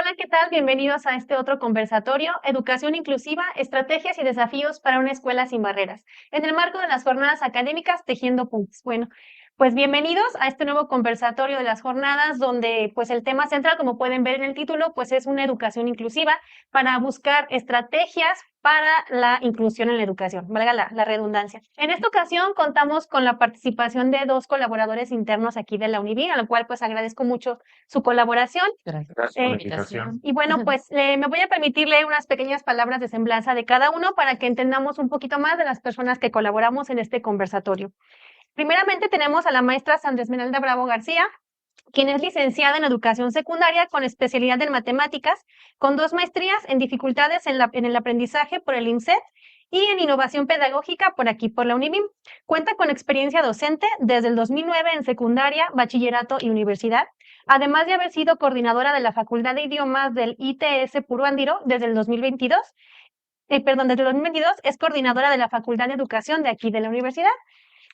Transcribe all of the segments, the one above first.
Hola, ¿qué tal? Bienvenidos a este otro conversatorio, Educación Inclusiva, Estrategias y Desafíos para una Escuela sin Barreras, en el marco de las jornadas académicas Tejiendo Puentes. Bueno, pues bienvenidos a este nuevo conversatorio de las jornadas, donde pues el tema central, como pueden ver en el título, pues es una educación inclusiva para buscar estrategias para la inclusión en la educación, valga la redundancia. En esta ocasión contamos con la participación de dos colaboradores internos aquí de la UNIVI, a lo cual pues agradezco mucho su colaboración. Gracias por la invitación. Y bueno, pues me voy a permitir leer unas pequeñas palabras de semblanza de cada uno para que entendamos un poquito más de las personas que colaboramos en este conversatorio. Primeramente tenemos a la maestra Sandra Esmeralda Bravo García, quien es licenciada en educación secundaria con especialidad en matemáticas, con 2 maestrías en dificultades en el aprendizaje por el INSET y en innovación pedagógica por aquí, por la UNIVIM. Cuenta con experiencia docente desde el 2009 en secundaria, bachillerato y universidad, además de haber sido coordinadora de la Facultad de Idiomas del ITS Puruándiro desde el 2022. Desde el 2022 es coordinadora de la Facultad de Educación de aquí de la universidad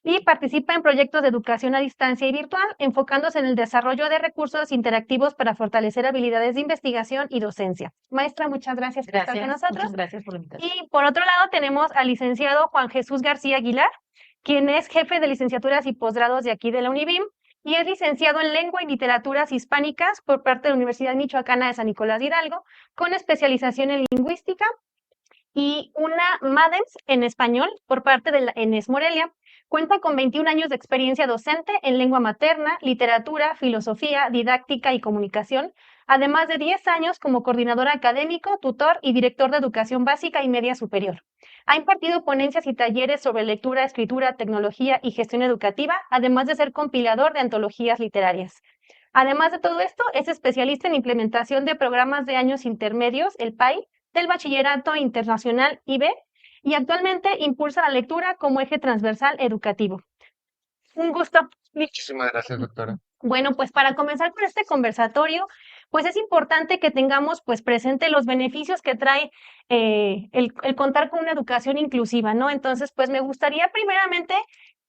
y participa en proyectos de educación a distancia y virtual, enfocándose en el desarrollo de recursos interactivos para fortalecer habilidades de investigación y docencia. Maestra, muchas gracias por estar con nosotros. Muchas gracias por la invitación. Y por otro lado tenemos al licenciado Juan Jesús García Aguilar, quien es jefe de licenciaturas y posgrados de aquí de la UNIVIM, y es licenciado en Lengua y Literaturas Hispánicas por parte de la Universidad Michoacana de San Nicolás de Hidalgo, con especialización en lingüística y una MADES en español por parte de la ENES Morelia. Cuenta con 21 años de experiencia docente en lengua materna, literatura, filosofía, didáctica y comunicación, además de 10 años como coordinador académico, tutor y director de educación básica y media superior. Ha impartido ponencias y talleres sobre lectura, escritura, tecnología y gestión educativa, además de ser compilador de antologías literarias. Además de todo esto, es especialista en implementación de programas de años intermedios, el PAI, del Bachillerato Internacional IB, y actualmente impulsa la lectura como eje transversal educativo. Un gusto. Muchísimas gracias, doctora. Bueno, pues para comenzar con este conversatorio, pues es importante que tengamos pues presente los beneficios que trae el contar con una educación inclusiva, ¿no? Entonces, pues me gustaría primeramente,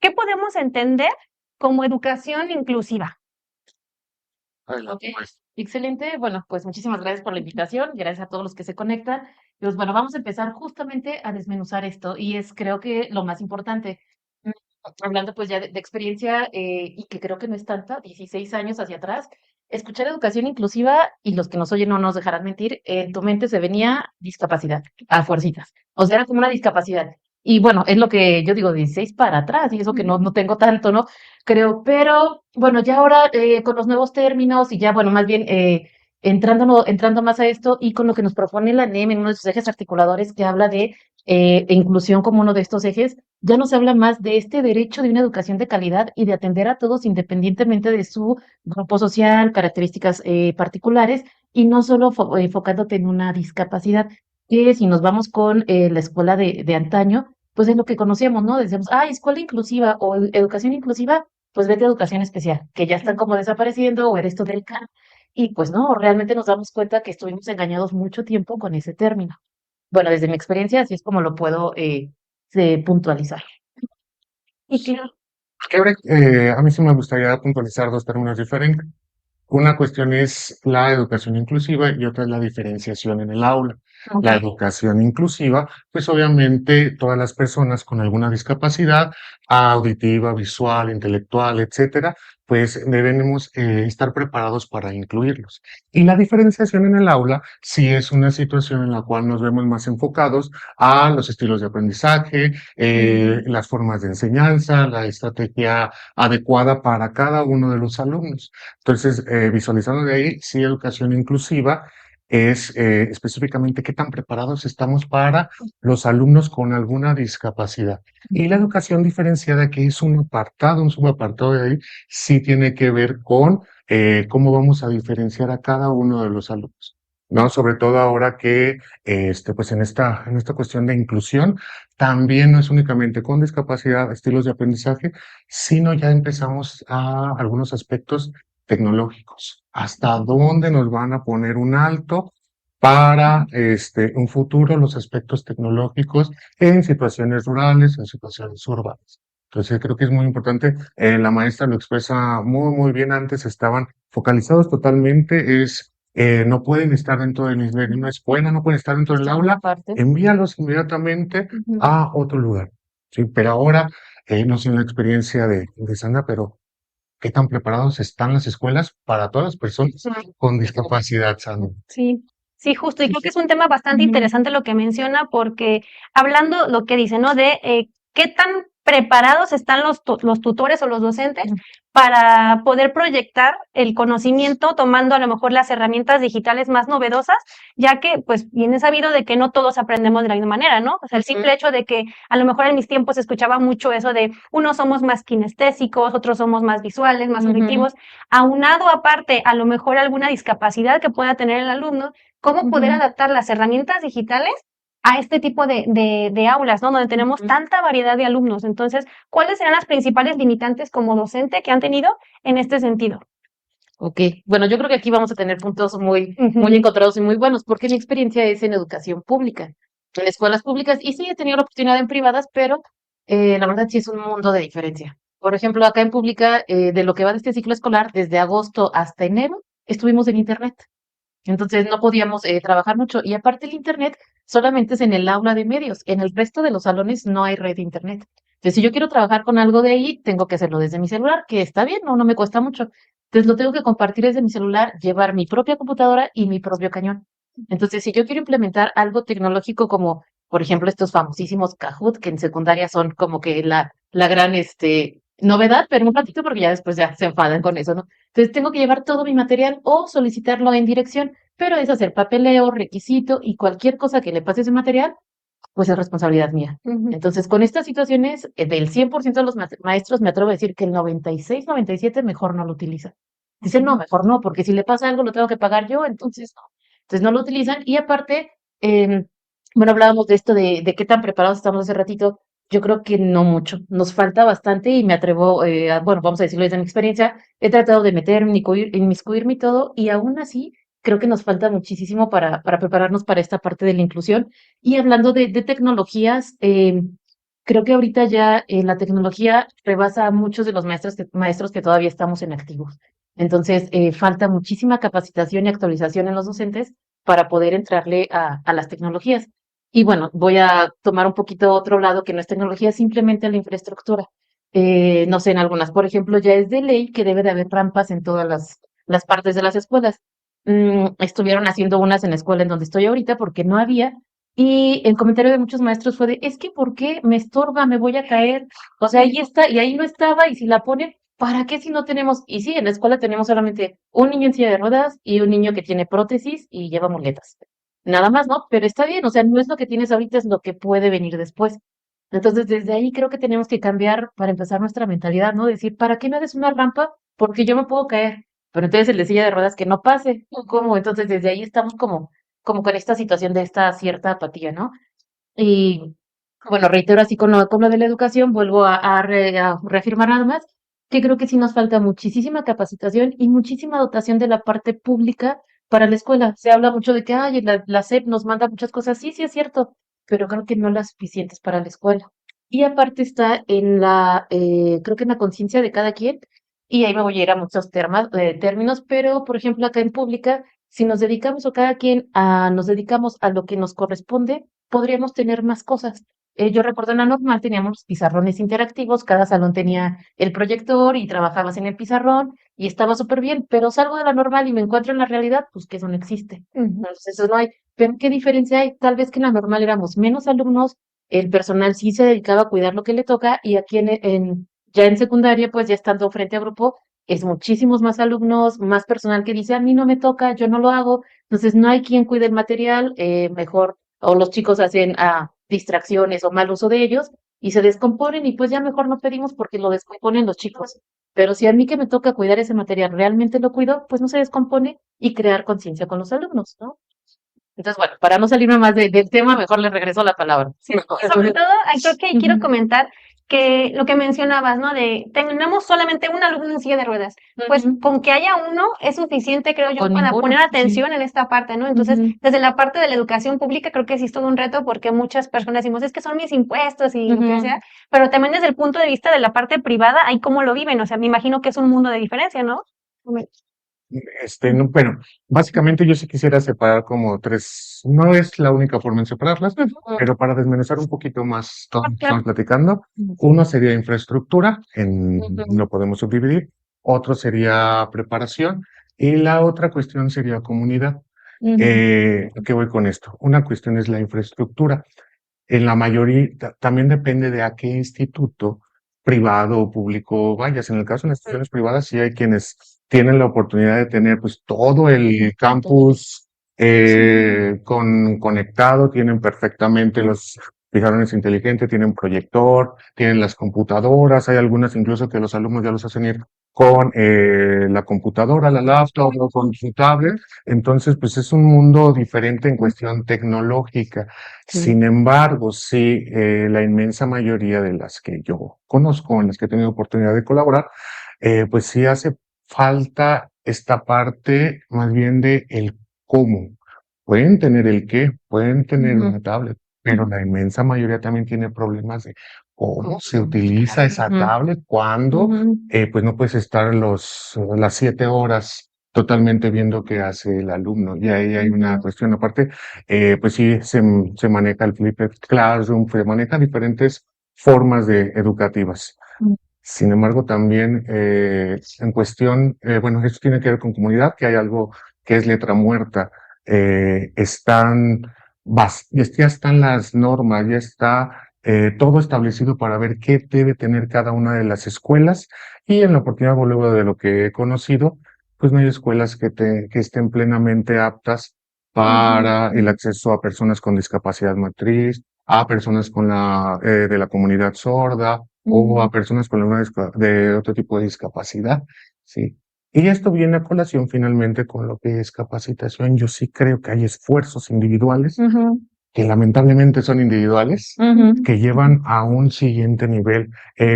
¿qué podemos entender como educación inclusiva? Adelante, pues. Excelente. Bueno, pues muchísimas gracias por la invitación. Gracias a todos los que se conectan. Y pues bueno, vamos a empezar justamente a desmenuzar esto y es creo que lo más importante. Mm, Hablando pues ya de experiencia y que creo que no es tanta, 16 años hacia atrás, escuchar educación inclusiva y los que nos oyen no nos dejarán mentir, en tu mente se venía discapacidad, a fuercitas. O sea, era como una discapacidad. Y bueno, es lo que yo digo, 16 para atrás, y eso que no tengo tanto, ¿no? Creo, pero bueno, ya ahora con los nuevos términos y ya, bueno, más bien entrando más a esto y con lo que nos propone la NEM en uno de sus ejes articuladores que habla de inclusión como uno de estos ejes, ya nos habla más de este derecho de una educación de calidad y de atender a todos independientemente de su grupo social, características particulares y no solo enfocándote en una discapacidad, que si nos vamos con la escuela de antaño, pues es lo que conocíamos, ¿no? Decíamos, ah, escuela inclusiva o educación inclusiva, pues vete a educación especial, que ya están como desapareciendo o eres tú del CAN. Y pues no, realmente nos damos cuenta que estuvimos engañados mucho tiempo con ese término. Bueno, desde mi experiencia, así es como lo puedo puntualizar. Y claro, A mí sí me gustaría puntualizar dos términos diferentes. Una cuestión es la educación inclusiva y otra es la diferenciación en el aula. La ok. educación inclusiva, pues obviamente todas las personas con alguna discapacidad auditiva, visual, intelectual, etcétera, pues debemos estar preparados para incluirlos. Y la diferenciación en el aula sí es una situación en la cual nos vemos más enfocados a los estilos de aprendizaje, las formas de enseñanza, la estrategia adecuada para cada uno de los alumnos. Entonces, visualizando de ahí, sí, educación inclusiva es específicamente qué tan preparados estamos para los alumnos con alguna discapacidad. Y la educación diferenciada, que es un apartado, un subapartado de ahí, sí tiene que ver con cómo vamos a diferenciar a cada uno de los alumnos. ¿No? Sobre todo ahora que, pues en esta cuestión de inclusión, también no es únicamente con discapacidad, estilos de aprendizaje, sino ya empezamos a algunos aspectos tecnológicos. ¿Hasta dónde nos van a poner un alto para un futuro los aspectos tecnológicos en situaciones rurales, en situaciones urbanas? Entonces creo que es muy importante. La maestra lo expresa muy, muy bien. Antes estaban focalizados totalmente, es no pueden estar dentro de una escuela, no pueden estar dentro del aula, Aparte. envíalos inmediatamente Ujú. a otro lugar. Sí, pero ahora, no sé la experiencia de Sandra, pero ¿qué tan preparados están las escuelas para todas las personas con discapacidad, Sandra? Sí, sí, justo. Y Sí, creo que sí. es un tema bastante Ujú. interesante lo que menciona, porque hablando lo que dice, ¿no? De qué tan preparados están los tutores o los docentes Ujú. para poder proyectar el conocimiento tomando a lo mejor las herramientas digitales más novedosas, ya que pues bien es sabido de que no todos aprendemos de la misma manera, ¿no? O sea, el simple hecho de que a lo mejor en mis tiempos escuchaba mucho eso de unos somos más kinestésicos, otros somos más visuales, más Ujú. auditivos, aunado aparte a lo mejor alguna discapacidad que pueda tener el alumno, cómo poder Ujú. adaptar las herramientas digitales a este tipo de aulas, ¿no? Donde tenemos Ujú. tanta variedad de alumnos. Entonces, ¿cuáles serán las principales limitantes como docente que han tenido en este sentido? Ok, bueno, yo creo que aquí vamos a tener puntos muy Ujú, encontrados y muy buenos, porque mi experiencia es en educación pública, en escuelas públicas, y sí he tenido la oportunidad en privadas, pero la verdad sí es un mundo de diferencia. Por ejemplo, acá en pública, de lo que va de este ciclo escolar, desde agosto hasta enero, estuvimos en internet. Entonces no podíamos trabajar mucho. Y aparte el internet solamente es en el aula de medios. En el resto de los salones no hay red de internet. Entonces, si yo quiero trabajar con algo de ahí, tengo que hacerlo desde mi celular, que está bien, no me cuesta mucho. Entonces lo tengo que compartir desde mi celular, llevar mi propia computadora y mi propio cañón. Entonces, si yo quiero implementar algo tecnológico como, por ejemplo, estos famosísimos Kahoot, que en secundaria son como que la gran novedad, pero un ratito porque ya después ya se enfadan con eso, ¿no? Entonces tengo que llevar todo mi material o solicitarlo en dirección, pero es hacer papeleo, requisito y cualquier cosa que le pase ese material, pues es responsabilidad mía. ujú. Entonces, con estas situaciones, del 100% de los maestros, me atrevo a decir que el 96, 97 mejor no lo utilizan. Dicen, no, mejor no, porque si le pasa algo lo tengo que pagar yo, entonces no. Entonces no lo utilizan y aparte, bueno, hablábamos de esto de qué tan preparados estamos hace ratito. Yo creo que no mucho, nos falta bastante y me atrevo, bueno, vamos a decirlo desde mi experiencia, he tratado de meterme, inmiscuirme y todo, y aún así creo que nos falta muchísimo para prepararnos para esta parte de la inclusión. Y hablando de tecnologías, creo que ahorita ya la tecnología rebasa a muchos de los maestros que todavía estamos en activos. Entonces, falta muchísima capacitación y actualización en los docentes para poder entrarle a las tecnologías. Y bueno, voy a tomar un poquito otro lado que no es tecnología, simplemente la infraestructura. No sé, en algunas, por ejemplo, ya es de ley que debe de haber rampas en todas las partes de las escuelas. Estuvieron haciendo unas en la escuela en donde estoy ahorita porque no había. Y el comentario de muchos maestros fue de, es que ¿por qué me estorba? Me voy a caer. O sea, ahí está, y ahí no estaba, y si la ponen, ¿para qué si no tenemos? Y sí, en la escuela tenemos solamente un niño en silla de ruedas y un niño que tiene prótesis y lleva muletas. Nada más, ¿no? Pero está bien, o sea, no es lo que tienes ahorita, es lo que puede venir después. Entonces, desde ahí creo que tenemos que cambiar para empezar nuestra mentalidad, ¿no? Decir, ¿para qué me haces una rampa? Porque yo me puedo caer. Pero entonces el de silla de ruedas que no pase. ¿Cómo? Entonces, desde ahí estamos como con esta situación de esta cierta apatía, ¿no? Y bueno, reitero así con lo de la educación, vuelvo a reafirmar nada más que creo que sí nos falta muchísima capacitación y muchísima dotación de la parte pública para la escuela. Se habla mucho de que ay, la SEP nos manda muchas cosas, sí, sí es cierto, pero creo que no las suficientes para la escuela. Y aparte está creo que en la conciencia de cada quien, y ahí me voy a ir a muchos términos, pero por ejemplo acá en pública, si nos dedicamos o cada quien nos dedicamos a lo que nos corresponde, podríamos tener más cosas. Yo recuerdo en la normal teníamos pizarrones interactivos, cada salón tenía el proyector y trabajabas en el pizarrón y estaba súper bien, pero salgo de la normal y me encuentro en la realidad, pues que eso no existe. Ujú. Entonces eso no hay. Pero ¿qué diferencia hay? Tal vez que en la normal éramos menos alumnos, el personal sí se dedicaba a cuidar lo que le toca y aquí ya en secundaria, pues ya estando frente a grupo, es muchísimos más alumnos, más personal que dice, a mí no me toca, yo no lo hago, entonces no hay quien cuide el material, mejor o los chicos hacen distracciones o mal uso de ellos y se descomponen y pues ya mejor no pedimos porque lo descomponen los chicos. Pero si a mí que me toca cuidar ese material realmente lo cuido, pues no se descompone y crear conciencia con los alumnos, ¿no? Entonces, bueno, para no salirme más del tema, mejor le regreso la palabra. Sí, y sobre todo, creo que quiero comentar que lo que mencionabas, ¿no? De tenemos solamente un alumno en silla de ruedas. Pues Ujú. con que haya uno es suficiente, creo yo, Con para poner ninguno, sí. atención en esta parte, ¿no? Entonces, Ujú. desde la parte de la educación pública, creo que sí es todo un reto porque muchas personas decimos, es que son mis impuestos y lo que Ujú. sea, pero también desde el punto de vista de la parte privada, ahí cómo lo viven, o sea, me imagino que es un mundo de diferencia, ¿no? Bueno, básicamente yo sí quisiera separar como tres, no es la única forma en separarlas, pero para desmenuzar un poquito más todo lo que Claro. estamos platicando, uno sería infraestructura, Ujú. lo podemos subdividir, otro sería preparación y la otra cuestión sería comunidad. ¿A qué voy con esto? Una cuestión es la infraestructura. En la mayoría, también depende de a qué instituto privado o público vayas. En el caso de las instituciones privadas, sí hay quienes tienen la oportunidad de tener pues todo el campus conectado, tienen perfectamente los pizarrones inteligentes, tienen proyector, tienen las computadoras, hay algunas incluso que los alumnos ya los hacen ir con la computadora, la laptop o con su tablet. Entonces, pues es un mundo diferente en cuestión tecnológica. Sin embargo, sí, la inmensa mayoría de las que yo conozco, en las que he tenido oportunidad de colaborar, pues sí hace falta esta parte más bien de el cómo. Pueden tener el qué, pueden tener una tablet, pero la inmensa mayoría también tiene problemas de cómo se utiliza esa tablet, cuándo, pues no puedes estar las 7 horas totalmente viendo qué hace el alumno. Y ahí hay una cuestión aparte, pues sí, se maneja el flipped classroom, se maneja diferentes formas educativas. Sin embargo, también en cuestión, bueno, esto tiene que ver con comunidad, que hay algo que es letra muerta. Ya están las normas, ya está todo establecido para ver qué debe tener cada una de las escuelas. Y en la oportunidad, luego de lo que he conocido, pues no hay escuelas que estén plenamente aptas para el acceso a personas con discapacidad motriz, a personas de la comunidad sorda o a personas con de otro tipo de discapacidad, sí. Y esto viene a colación finalmente con lo que es capacitación. Yo sí creo que hay esfuerzos individuales que lamentablemente son individuales, que llevan a un siguiente nivel.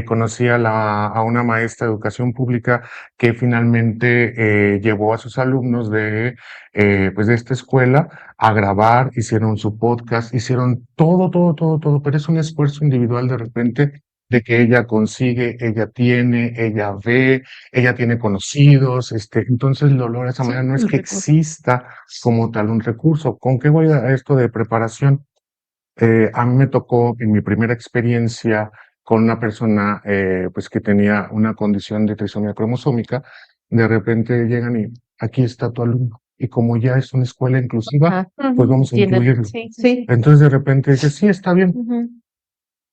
Conocí a una maestra de educación pública que finalmente llevó a sus alumnos pues de esta escuela a grabar, hicieron su podcast, hicieron todo, pero es un esfuerzo individual de repente de que ella consigue, ella ve, ella tiene conocidos, entonces lo logra de esa manera. No es que exista como tal un recurso. ¿Con qué voy a esto de preparación? A mí me tocó en mi primera experiencia con una persona pues que tenía una condición de trisomía cromosómica, de repente llegan y aquí está tu alumno. Y como ya es una escuela inclusiva, pues vamos a incluirlo. Sí. Entonces de repente dice, sí, está bien.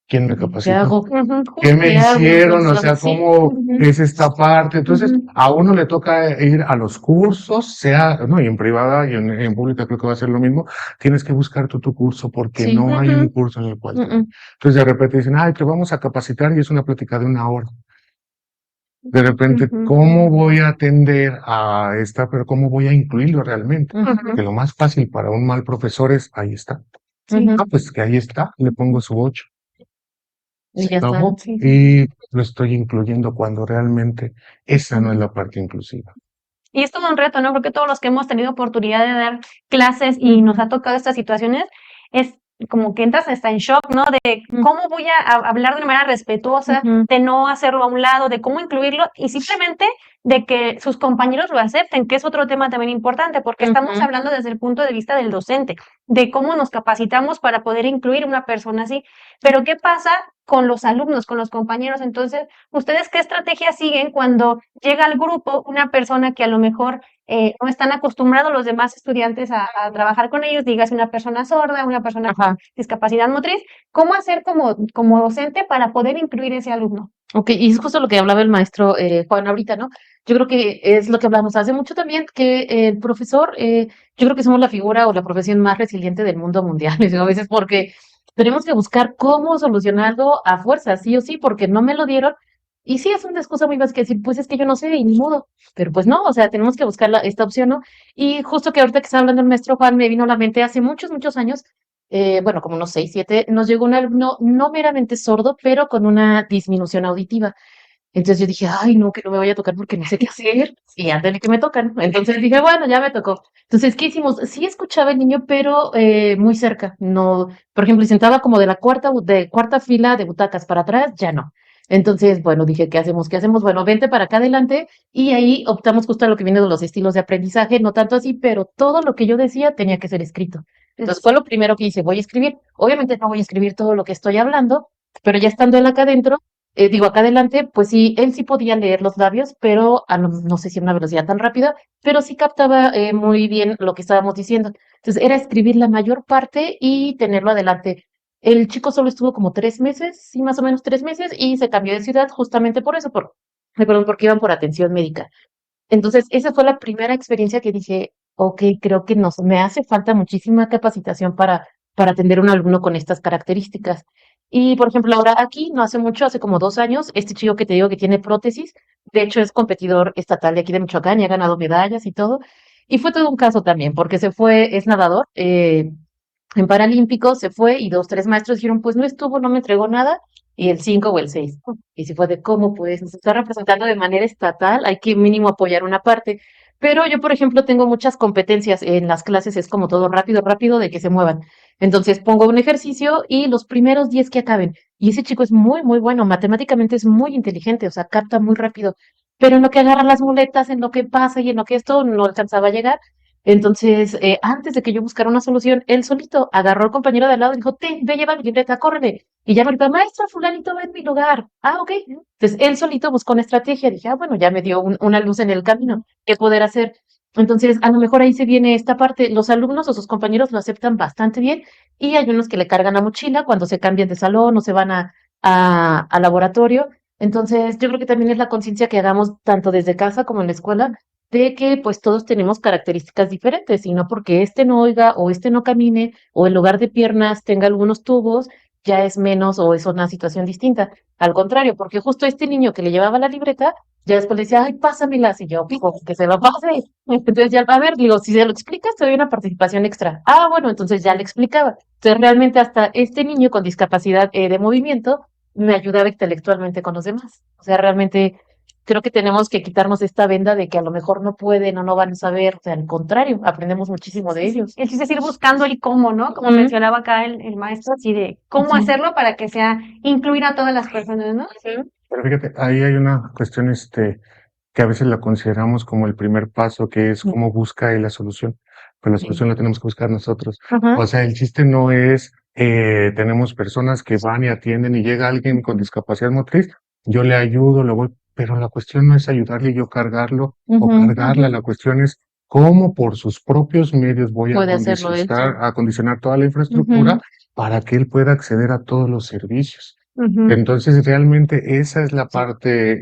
¿Quién me ¿Qué capacitó? hago? ¿Qué me ¿Qué hago? hicieron? O sea, Sí. ¿cómo es esta parte? Entonces, a uno le toca ir a los cursos, no, y en privada y en pública creo que va a ser lo mismo. Tienes que buscar tu curso porque Sí. no hay un curso en el cual. Entonces, de repente dicen, ay, te vamos a capacitar y es una plática de 1 hora. De repente, ¿cómo voy a atender pero cómo voy a incluirlo realmente? Que lo más fácil para un mal profesor es, ahí está. Pues que ahí está, le pongo su 8. Y Se ya está. acabó y lo estoy incluyendo cuando realmente esa no es la parte inclusiva. Y es todo un reto, ¿no? Porque todos los que hemos tenido oportunidad de dar clases y nos ha tocado estas situaciones, es como que entras hasta en shock, ¿no? De cómo voy a hablar de una manera respetuosa, de no hacerlo a un lado, de cómo incluirlo y simplemente de que sus compañeros lo acepten, que es otro tema también importante, porque estamos hablando desde el punto de vista del docente, de cómo nos capacitamos para poder incluir una persona así. Pero ¿qué pasa con los alumnos, con los compañeros? Entonces, ¿ustedes qué estrategia siguen cuando llega al grupo una persona que a lo mejor no están acostumbrados los demás estudiantes a trabajar con ellos, dígase una persona sorda, una persona con discapacidad motriz? ¿Cómo hacer como docente para poder incluir ese alumno? Ok, y es justo lo que hablaba el maestro Juan ahorita, ¿no? Yo creo que es lo que hablamos hace mucho también, que el profesor, yo creo que somos la figura o la profesión más resiliente del mundo mundial, a veces porque tenemos que buscar cómo solucionarlo a fuerza, sí o sí, porque no me lo dieron. Y sí, es una excusa muy básica decir, pues es que yo no sé y ni modo, pero pues no, o sea, tenemos que buscar esta opción, ¿no? Y justo que ahorita que está hablando el maestro Juan, me vino a la mente hace muchos años, bueno, como unos 6, 7, nos llegó un alumno no meramente sordo, pero con una disminución auditiva. Entonces yo dije, ay, no, que no me vaya a tocar porque no sé qué hacer. Y ándale que me tocan. Entonces dije, bueno, ya me tocó. Entonces, ¿qué hicimos? Sí escuchaba el niño, pero muy cerca. No, por ejemplo, sentaba como de cuarta fila de butacas para atrás, ya no. Entonces, bueno, dije, ¿qué hacemos? ¿Qué hacemos? Bueno, vente para acá adelante y ahí optamos justo a lo que viene de los estilos de aprendizaje, no tanto así, pero todo lo que yo decía tenía que ser escrito. Entonces fue lo primero que hice, voy a escribir. Obviamente no voy a escribir todo lo que estoy hablando, pero ya estando él acá adentro, acá adelante, pues sí, él sí podía leer los labios, pero no sé si a una velocidad tan rápida, pero sí captaba muy bien lo que estábamos diciendo. Entonces era escribir la mayor parte y tenerlo adelante. El chico solo estuvo como 3 meses, sí, más o menos 3 meses, y se cambió de ciudad justamente por eso, perdón, porque iban por atención médica. Entonces, esa fue la primera experiencia que dije, ok, creo que me hace falta muchísima capacitación para atender a un alumno con estas características. Y, por ejemplo, ahora aquí, no hace mucho, hace como 2 años, este chico que te digo que tiene prótesis, de hecho es competidor estatal de aquí de Michoacán y ha ganado medallas y todo. Y fue todo un caso también, porque es nadador, en Paralímpicos se fue y 2, 3 maestros dijeron, pues no estuvo, no me entregó nada, y el 5 o el 6. Y se fue de cómo, pues, nos está representando de manera estatal, hay que mínimo apoyar una parte. Pero yo, por ejemplo, tengo muchas competencias en las clases, es como todo rápido, rápido, de que se muevan. Entonces pongo un ejercicio y los primeros 10 que acaben. Y ese chico es muy, muy bueno, matemáticamente es muy inteligente, o sea, capta muy rápido. Pero en lo que agarra las muletas, en lo que pasa y en lo que esto no alcanzaba a llegar. Entonces, antes de que yo buscara una solución, él solito agarró al compañero de al lado y dijo, ve, lleva mi libreta, córrele. Y ya me gritó, maestra, fulanito va en mi lugar. Ah, ok. Entonces, él solito buscó una estrategia. Dije, bueno, ya me dio una luz en el camino. ¿Qué poder hacer? Entonces, a lo mejor ahí se viene esta parte. Los alumnos o sus compañeros lo aceptan bastante bien y hay unos que le cargan la mochila cuando se cambian de salón o se van a laboratorio. Entonces, yo creo que también es la conciencia que hagamos tanto desde casa como en la escuela de que pues todos tenemos características diferentes y no porque este no oiga o este no camine o en lugar de piernas tenga algunos tubos, ya es menos o es una situación distinta. Al contrario, porque justo este niño que le llevaba la libreta, ya después le decía, ay, pásamela, y yo, pues, que se lo pase. Entonces ya, a ver, digo, si se lo explicas, te doy una participación extra. Ah, bueno, entonces ya le explicaba. Entonces realmente hasta este niño con discapacidad de movimiento me ayudaba intelectualmente con los demás. O sea, realmente creo que tenemos que quitarnos esta venda de que a lo mejor no pueden o no van a saber, o sea, al contrario, aprendemos muchísimo de ellos. El chiste es ir buscando el cómo, ¿no? Como mencionaba acá el maestro, así de cómo hacerlo para que sea incluir a todas las personas, ¿no? Pero fíjate, ahí hay una cuestión, que a veces la consideramos como el primer paso, que es cómo busca él la solución. Pero la solución la tenemos que buscar nosotros. Ajá. O sea, el chiste no es, tenemos personas que van y atienden y llega alguien con discapacidad motriz, yo le ayudo, lo voy, pero la cuestión no es ayudarle y yo cargarlo o cargarla, la cuestión es cómo por sus propios medios voy a Puede hacerlo él. acondicionar toda la infraestructura para que él pueda acceder a todos los servicios. Ujú. Entonces, realmente esa es la parte,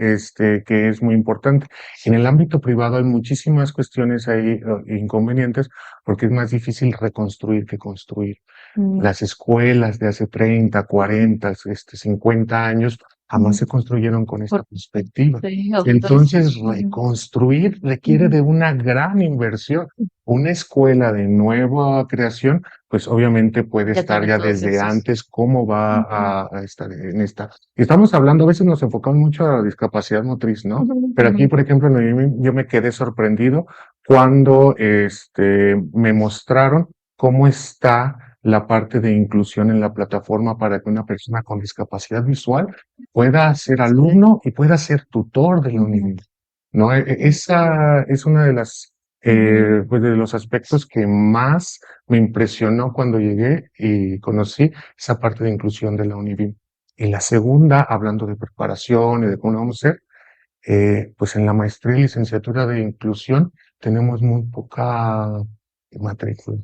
que es muy importante. En el ámbito privado hay muchísimas cuestiones ahí, inconvenientes, porque es más difícil reconstruir que construir. Las escuelas de hace 30, 40, 50 años jamás se construyeron con esta perspectiva. Sí, Entonces, reconstruir requiere de una gran inversión. Una escuela de nueva creación, pues obviamente puede Ya estar tiene ya todos desde esos. antes cómo va a estar en esta. Estamos hablando, a veces nos enfocamos mucho a la discapacidad motriz, ¿no? Pero aquí, por ejemplo, yo me quedé sorprendido cuando me mostraron cómo está la parte de inclusión en la plataforma para que una persona con discapacidad visual pueda ser alumno y pueda ser tutor de la universidad. ¿No? Esa es una de las, pues de los aspectos que más me impresionó cuando llegué y conocí esa parte de inclusión de la UNIVIM. Y la segunda, hablando de preparación y de cómo lo vamos a hacer, pues en la maestría y licenciatura de inclusión tenemos muy poca matrícula.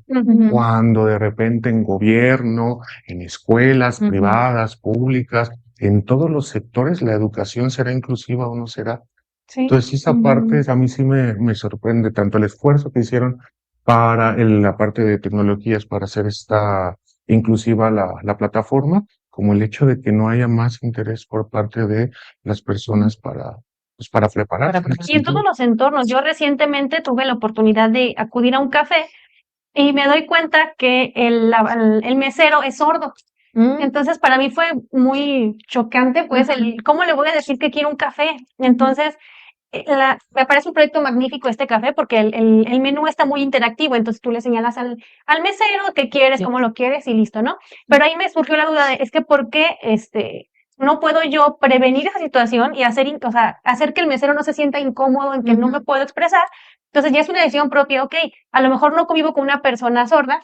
Cuando de repente en gobierno, en escuelas privadas, públicas, en todos los sectores, la educación será inclusiva o no será. Sí. Entonces, esa parte a mí sí me sorprende, tanto el esfuerzo que hicieron para la parte de tecnologías para hacer esta inclusiva la plataforma, como el hecho de que no haya más interés por parte de las personas pues para prepararse. Y en todos los entornos. Yo recientemente tuve la oportunidad de acudir a un café y me doy cuenta que el mesero es sordo. Entonces, para mí fue muy chocante, pues, ¿cómo le voy a decir que quiero un café? Entonces, me parece un proyecto magnífico este café porque el menú está muy interactivo, entonces tú le señalas al mesero qué quieres, cómo lo quieres y listo, ¿no? Pero ahí me surgió la duda de, es que ¿por qué no puedo yo prevenir esa situación y o sea, hacer que el mesero no se sienta incómodo en que no me puedo expresar. Entonces ya es una decisión propia, ok, a lo mejor no convivo con una persona sorda,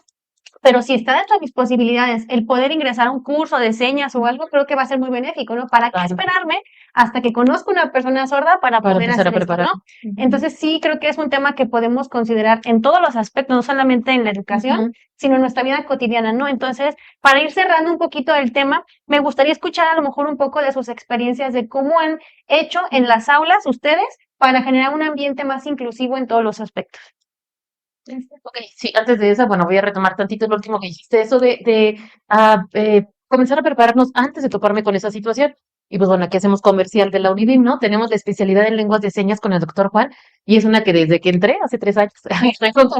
pero si está dentro de mis posibilidades el poder ingresar a un curso de señas o algo, creo que va a ser muy benéfico, ¿no? ¿Para qué esperarme hasta que conozca una persona sorda para poder empezar a hacer esto, preparar. ¿no? Entonces sí creo que es un tema que podemos considerar en todos los aspectos, no solamente en la educación, sino en nuestra vida cotidiana, ¿no? Entonces, para ir cerrando un poquito el tema, me gustaría escuchar a lo mejor un poco de sus experiencias de cómo han hecho en las aulas ustedes para generar un ambiente más inclusivo en todos los aspectos. Ok, sí, antes de eso, bueno, voy a retomar tantito lo último que dijiste, eso de comenzar a prepararnos antes de toparme con esa situación. Y pues bueno, aquí hacemos comercial de la Univim, ¿no? Tenemos la especialidad en lenguas de señas con el doctor Juan, y es una que desde que entré, hace 3 años,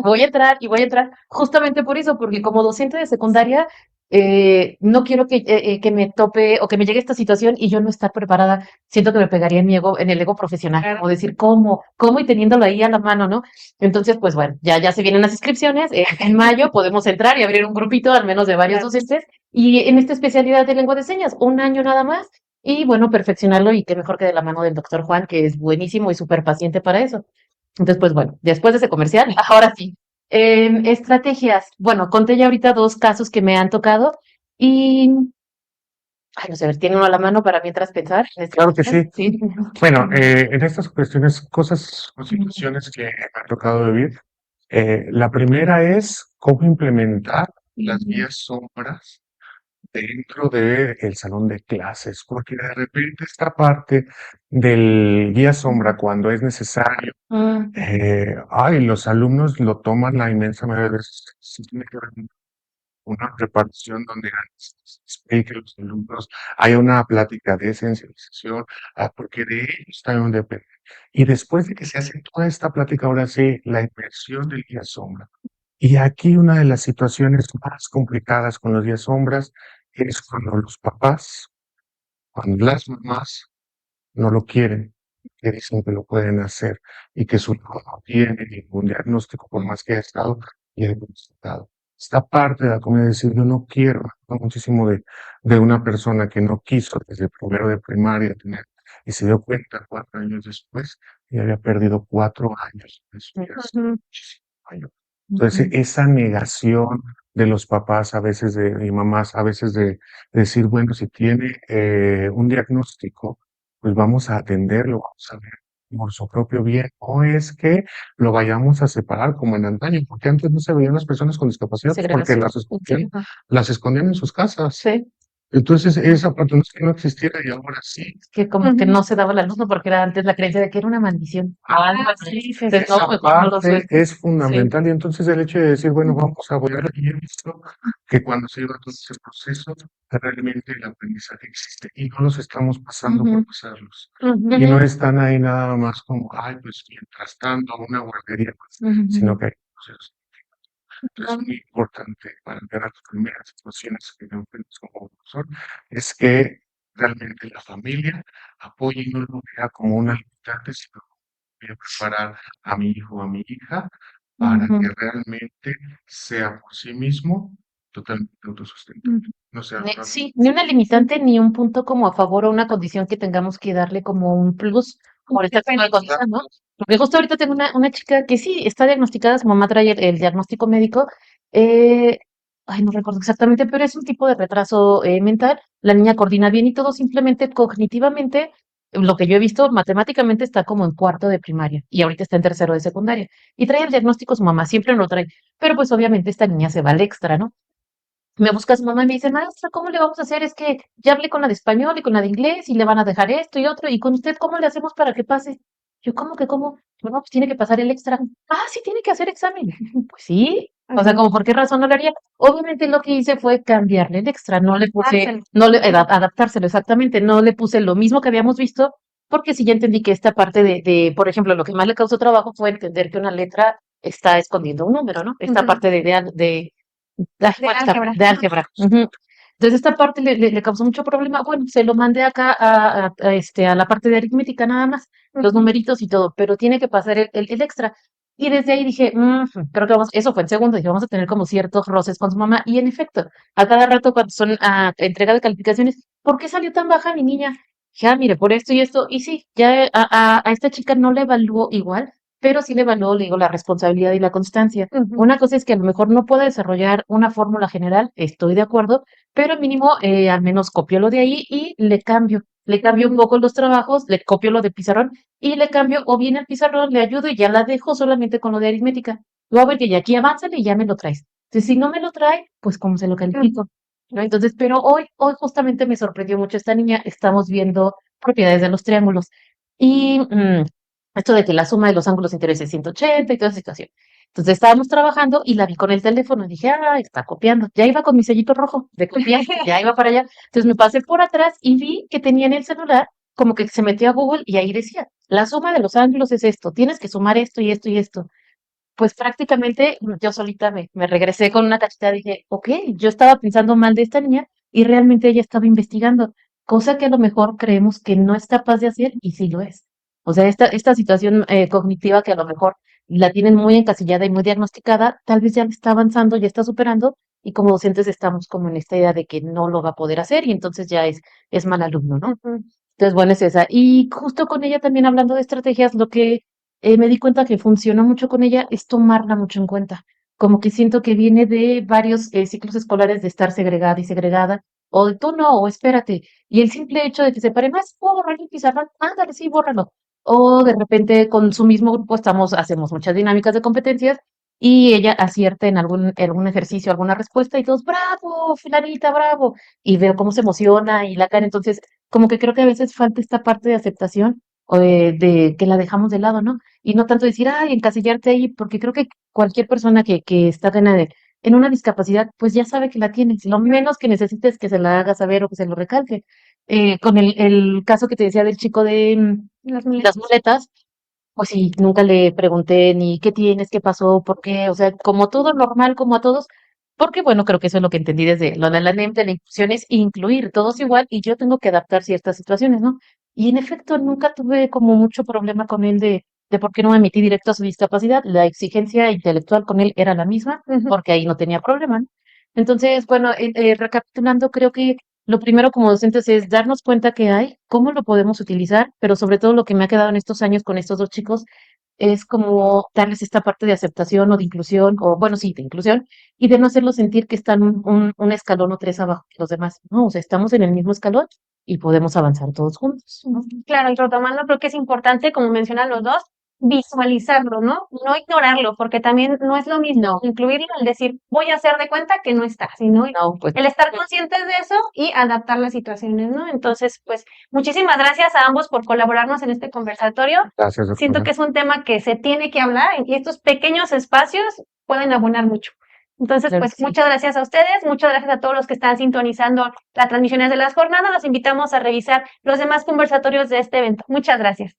voy a entrar y voy a entrar justamente por eso, porque como docente de secundaria, no quiero que me tope o que me llegue esta situación y yo no estar preparada. Siento que me pegaría en mi ego, en el ego profesional, o decir, ¿cómo? Y teniéndolo ahí a la mano, ¿no? Entonces, pues bueno, ya se vienen las inscripciones. En mayo podemos entrar y abrir un grupito, al menos de varios docentes, y en esta especialidad de lengua de señas, 1 año nada más, y bueno, perfeccionarlo, y qué mejor que de la mano del doctor Juan, que es buenísimo y súper paciente para eso. Entonces, pues bueno, después de ese comercial, ahora sí. Estrategias. Bueno, conté ya ahorita 2 casos que me han tocado y, ay, no sé, a ver, ¿tiene uno a la mano para mientras pensar? Claro que sí. Sí. Bueno, en estas cuestiones, cosas o situaciones que me ha tocado vivir, la primera es cómo implementar las guías sombras dentro del salón de clases, porque de repente esta parte del guía sombra cuando es necesario, los alumnos lo toman la inmensa mayoría de veces, sí tiene que haber una preparación donde se explique a los alumnos, hay una plática de sensibilización, porque de ellos también depende. Y después de que se hace toda esta plática, ahora sí, la inmersión del guía sombra. Y aquí una de las situaciones más complicadas con los días sombras es cuando los papás, cuando las mamás no lo quieren, que dicen que lo pueden hacer y que su hijo no tiene ningún diagnóstico por más que haya estado diagnosticado. Esta parte de la comunidad, decir, yo no quiero, muchísimo de una persona que no quiso desde primero de primaria tener, y se dio cuenta 4 años después y había perdido 4 años de su vida, muchísimo años. Entonces, esa negación de los papás, a veces y mamás, a veces de decir, bueno, si tiene un diagnóstico, pues vamos a atenderlo, vamos a ver por su propio bien. O es que lo vayamos a separar como en antaño, porque antes no se veían las personas con discapacidad, pues, porque Segregación. las escondían en sus casas. Sí. Entonces, esa parte no es que no existiera y ahora sí. Que como que no se daba la luz, ¿no? Porque era antes la creencia de que era una maldición. Algo así. Entonces, no, Esa mejor no lo parte sueltes. es Sí. fundamental y entonces el hecho de decir, bueno, vamos a apoyar, y he visto que cuando se lleva todo ese proceso, realmente el aprendizaje existe y no los estamos pasando por pasarlos. Y no están ahí nada más como, ay, pues mientras tanto, una guardería, pues, sino que hay procesos. Entonces, es muy importante para ver las primeras situaciones que me enfrentas como profesor, es que realmente la familia apoye y no lo vea como una limitante, sino voy a preparar a mi hijo o a mi hija para que realmente sea por sí mismo totalmente autosustentable. No sea Sí, ni una limitante ni un punto como a favor o una condición que tengamos que darle como un plus por esta tipo de cosas, ¿no? Porque justo ahorita tengo una chica que sí está diagnosticada, su mamá trae el diagnóstico médico, eh, ay, no recuerdo exactamente, pero es un tipo de retraso mental. La niña coordina bien y todo, simplemente cognitivamente, lo que yo he visto, matemáticamente está como en cuarto de primaria y ahorita está en tercero de secundaria. Y trae el diagnóstico, su mamá siempre lo trae, pero pues obviamente esta niña se va al extra, ¿no? Me busca su mamá y me dice, maestra, ¿cómo le vamos a hacer? Es que ya hablé con la de español y con la de inglés y le van a dejar esto y otro. ¿Y con usted cómo le hacemos para que pase? Yo, ¿cómo que cómo? No, pues tiene que pasar el extra. Ah, sí, tiene que hacer examen. Pues sí. O sea, como, ¿por qué razón no lo haría? Obviamente lo que hice fue cambiarle el extra. No le puse, adaptárselo exactamente. No le puse lo mismo que habíamos visto, porque sí ya entendí que esta parte por ejemplo, lo que más le causó trabajo fue entender que una letra está escondiendo un número, ¿no? Esta parte de álgebra. Entonces, esta parte le causó mucho problema. Bueno, se lo mandé acá a la parte de aritmética nada más, los numeritos y todo, pero tiene que pasar el extra. Y desde ahí dije, creo que vamos, eso fue en segundo, dije, vamos a tener como ciertos roces con su mamá. Y en efecto, a cada rato cuando son a entrega de calificaciones, ¿por qué salió tan baja mi niña? Dije, mire, por esto y esto. Y sí, ya a esta chica no le evaluó igual, pero sí le evaluó, le digo, la responsabilidad y la constancia. Ujú. Una cosa es que a lo mejor no pueda desarrollar una fórmula general, estoy de acuerdo, pero mínimo al menos copió lo de ahí y le cambio un poco los trabajos, le copio lo de pizarrón y le cambio o bien el pizarrón, le ayudo y ya la dejo solamente con lo de aritmética. Luego a ver que ya aquí avánzale y ya me lo traes. Entonces, si no me lo trae, pues cómo se lo califico, ¿no? Entonces, pero hoy justamente me sorprendió mucho esta niña, estamos viendo propiedades de los triángulos y esto de que la suma de los ángulos interiores es 180 y toda esa situación. Entonces estábamos trabajando y la vi con el teléfono y dije, está copiando. Ya iba con mi sellito rojo de copiar, ya iba para allá. Entonces me pasé por atrás y vi que tenía en el celular como que se metió a Google y ahí decía, la suma de los ángulos es esto, tienes que sumar esto y esto y esto. Pues prácticamente yo solita me regresé con una cachita, dije, ok, yo estaba pensando mal de esta niña y realmente ella estaba investigando, cosa que a lo mejor creemos que no es capaz de hacer y sí lo es. O sea, esta situación cognitiva que a lo mejor la tienen muy encasillada y muy diagnosticada, tal vez ya le está avanzando, ya está superando y como docentes estamos como en esta idea de que no lo va a poder hacer y entonces ya es mal alumno, ¿no? Ujú. Entonces, bueno, es esa. Y justo con ella también hablando de estrategias, lo que me di cuenta que funcionó mucho con ella es tomarla mucho en cuenta. Como que siento que viene de varios ciclos escolares de estar segregada y segregada, o de tú no, o espérate. Y el simple hecho de que se pare, más, ¿puedo borrar el pizarrón? Ándale, sí, bórralo. O de repente con su mismo grupo hacemos muchas dinámicas de competencias y ella acierta en algún ejercicio, alguna respuesta y todos, bravo, fulanita, bravo. Y veo cómo se emociona y la cara. Entonces, como que creo que a veces falta esta parte de aceptación o de que la dejamos de lado, ¿no? Y no tanto decir, ay, encasillarte ahí, porque creo que cualquier persona que está en una discapacidad, pues ya sabe que la tiene. Lo menos que necesita es que se la haga saber o que se lo recalque. Con el caso que te decía del chico de Las las muletas. muletas, pues sí, nunca le pregunté ni qué tienes, qué pasó, por qué, o sea, como todo normal, como a todos, porque bueno, creo que eso es lo que entendí desde lo de la NEM, de la inclusión es incluir todos igual y yo tengo que adaptar ciertas situaciones, ¿no? Y en efecto, nunca tuve como mucho problema con él de por qué no me metí directo a su discapacidad, la exigencia intelectual con él era la misma, Ujú. porque ahí no tenía problema, ¿no? Entonces, bueno, recapitulando, creo que lo primero como docentes es darnos cuenta que hay, cómo lo podemos utilizar, pero sobre todo lo que me ha quedado en estos años con estos dos chicos es como darles esta parte de aceptación o de inclusión, o bueno, sí, de inclusión, y de no hacerlos sentir que están un escalón o tres abajo que los demás, ¿no? O sea, estamos en el mismo escalón y podemos avanzar todos juntos, ¿no? Claro, y retomando, creo que es importante, como mencionan los dos, visualizarlo, ¿no? No ignorarlo, porque también no es lo mismo No, incluirlo al decir, voy a hacer de cuenta que no está, sino no, pues el estar conscientes de eso y adaptar las situaciones, ¿no? Entonces, pues, muchísimas gracias a ambos por colaborarnos en este conversatorio. Gracias, Siento doctora. que es un tema que se tiene que hablar y estos pequeños espacios pueden abonar mucho. Entonces, claro que pues sí. muchas gracias a ustedes, muchas gracias a todos los que están sintonizando las transmisiones de las jornadas. Los invitamos a revisar los demás conversatorios de este evento. Muchas gracias.